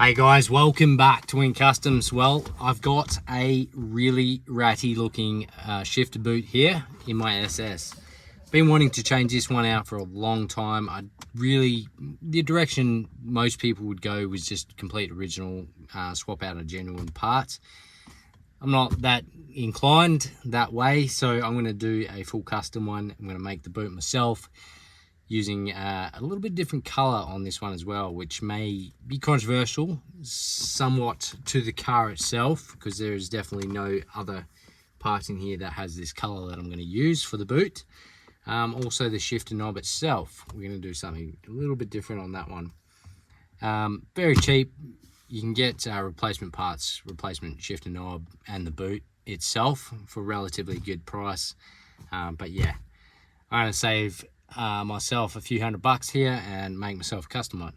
Hey guys, welcome back to Win Customs. Well, I've got a really ratty looking shifter boot here in my SS. Been wanting to change this one out for a long time. The direction most people would go was just complete original, swap out a genuine parts. I'm not that inclined that way, so I'm going to do a full custom one. I'm going to make the boot myself, using a little bit different color on this one as well, which may be controversial somewhat to the car itself, because there is definitely no other part in here that has this color that I'm going to use for the boot. Also the shifter knob itself, we're going to do something a little bit different on that one. Very cheap. You can get replacement parts, replacement shifter knob and the boot itself for a relatively good price. But yeah, I'm going to save myself a few $100 here and make myself a custom one.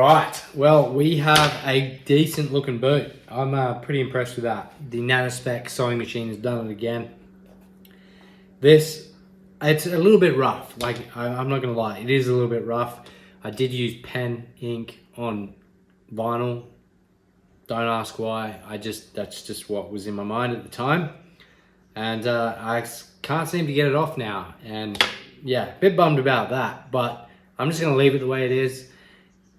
Right, well, we have a decent looking boot. I'm pretty impressed with that. The Nanospec sewing machine has done it again. This, it's a little bit rough. Like, I'm not gonna lie, it is a little bit rough. I did use pen ink on vinyl. Don't ask why, that's just what was in my mind at the time. And I can't seem to get it off now. And yeah, a bit bummed about that, but I'm just gonna leave it the way it is.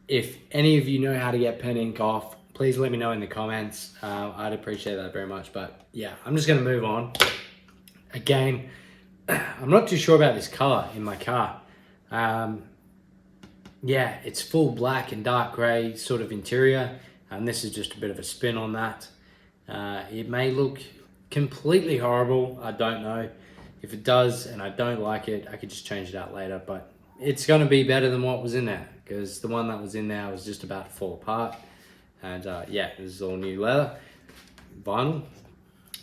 If any of you know how to get pen ink off, please let me know in the comments. I'd appreciate that very much. But yeah, I'm just gonna move on. Again, I'm not too sure about this color in my car. Yeah, it's full black and dark gray sort of interior, and this is just a bit of a spin on that. It may look completely horrible, I don't know. If it does and I don't like it, I could just change it out later, but it's gonna be better than what was in there, because the one that was in there was just about to fall apart. And yeah, this is all new leather, vinyl.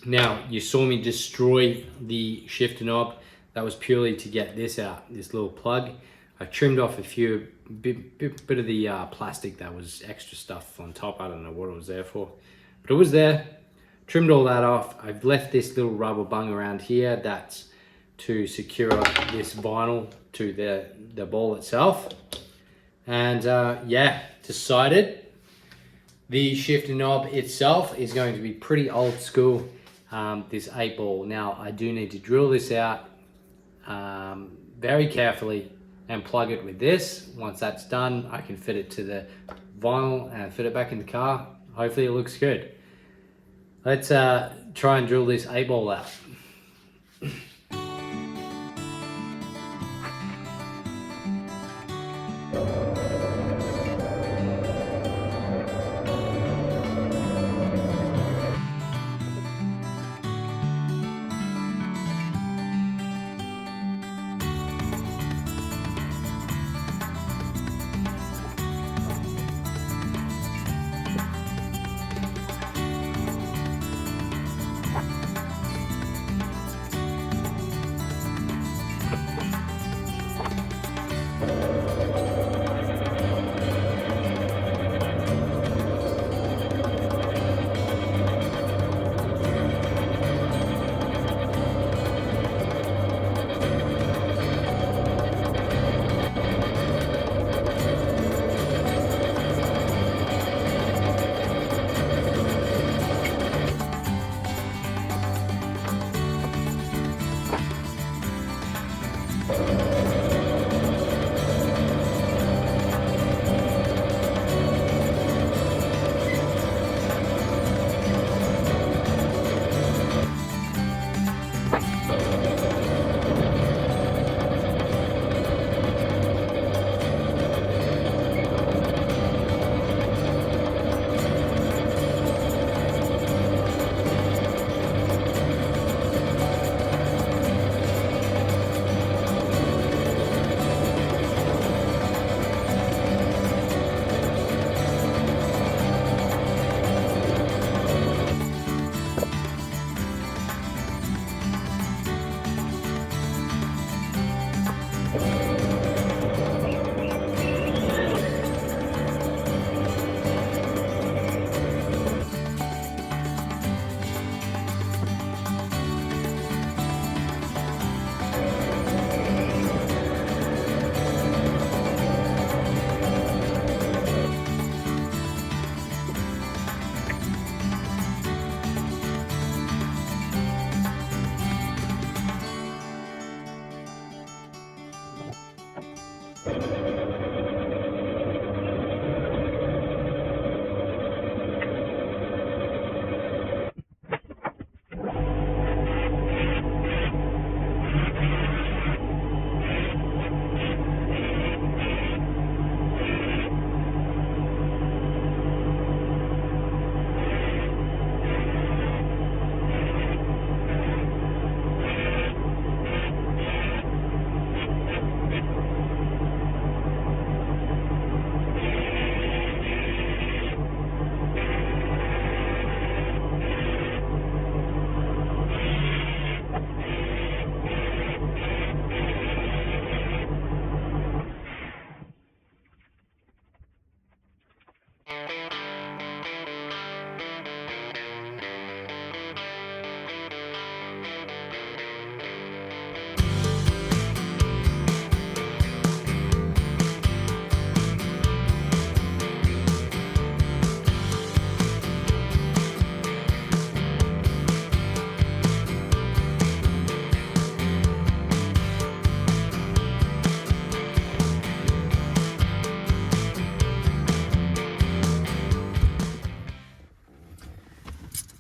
Now, you saw me destroy the shifter knob. That was purely to get this out, this little plug. I trimmed off a few bit of the plastic that was extra stuff on top. I don't know what it was there for, but it was there. Trimmed all that off. I've left this little rubber bung around here. That's to secure this vinyl to the ball itself. And yeah, decided the shifter knob itself is going to be pretty old school. This 8-ball. Now, I do need to drill this out very carefully and plug it with this. Once that's done, I can fit it to the vinyl and fit it back in the car. Hopefully it looks good. Let's try and drill this 8-ball out.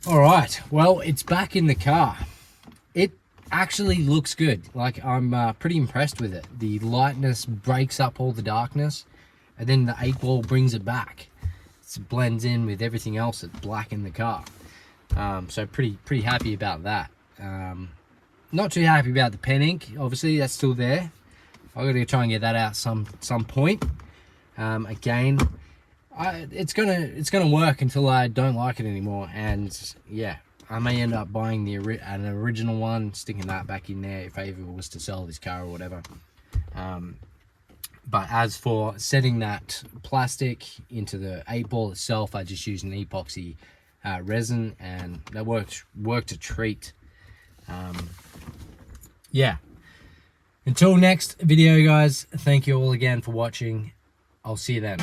All right, well, it's back in the car. It actually looks good. Like, I'm pretty impressed with it. The lightness breaks up all the darkness, and then the 8-ball brings it back. It blends in with everything else that's black in the car. So pretty happy about that. Not too happy about the pen ink. Obviously, that's still there. I've got to try and get that out some point. Again, it's gonna work until I don't like it anymore, and yeah, I may end up buying an original one, sticking that back in there if I ever was to sell this car or whatever. But as for setting that plastic into the 8-ball itself, I just used an epoxy resin, and that worked a treat. Yeah. Until next video, guys, thank you all again for watching. I'll see you then.